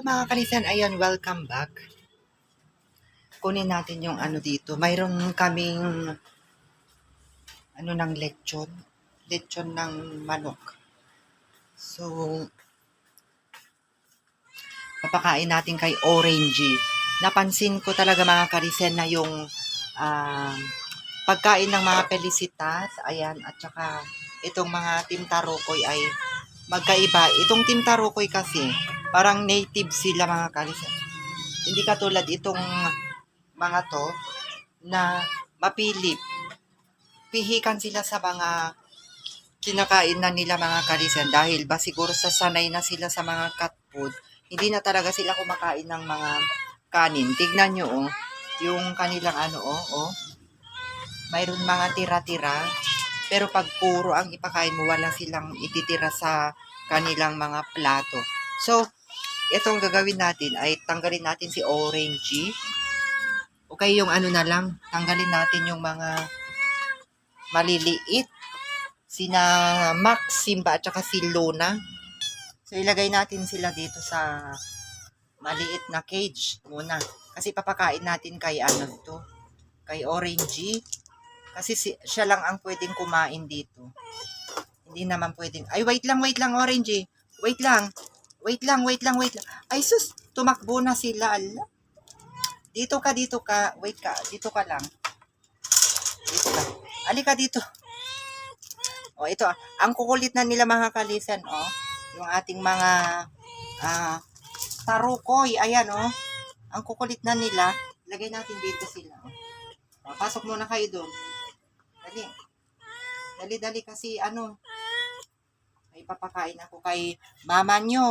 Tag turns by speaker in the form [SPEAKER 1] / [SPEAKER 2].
[SPEAKER 1] Mga kalisan, ayan, welcome back. Kunin natin yung ano dito. Mayroon kaming ng lechon. Lechon ng manok. So, papakain natin kay Orangey. Napansin ko talaga mga kalisan na yung pagkain ng mga Felicitas, ayan, at saka itong mga Team Tarukoy ay magkaiba. Itong Team Tarukoy kasi, parang native sila mga kalisan. Hindi katulad itong mga to na mapilip. Pihikan sila sa mga kinakain na nila mga kalisan dahil ba siguro sa sanay na sila sa mga cat food, hindi na talaga sila kumakain ng mga kanin. Tignan nyo, oh, yung kanilang mayroon mga tira-tira, pero pag puro ang ipakain mo, wala silang ititira sa kanilang mga plato. So, itong gagawin natin ay tanggalin natin si Orangey. Okay, yung na lang, tanggalin natin yung mga maliliit. Sina Max, Simba, at saka si Luna. So, ilagay natin sila dito sa maliit na cage muna. Kasi papakain natin kay kay Orangey. Kasi siya lang ang pwedeng kumain dito. Hindi naman pwedeng, ay wait lang Orangey. Wait lang. Ay sus, tumakbo na sila. Ala. Dito ka. Wait ka, dito ka lang. Dito ka. Alika dito. O, ito, ang kukulit na nila mga kalisan, yung ating mga tarukoy, ayan, ang kukulit na nila. Lagay natin dito sila, O, pasok muna kayo doon. Dali kasi, ay papakain ako kay mama nyo.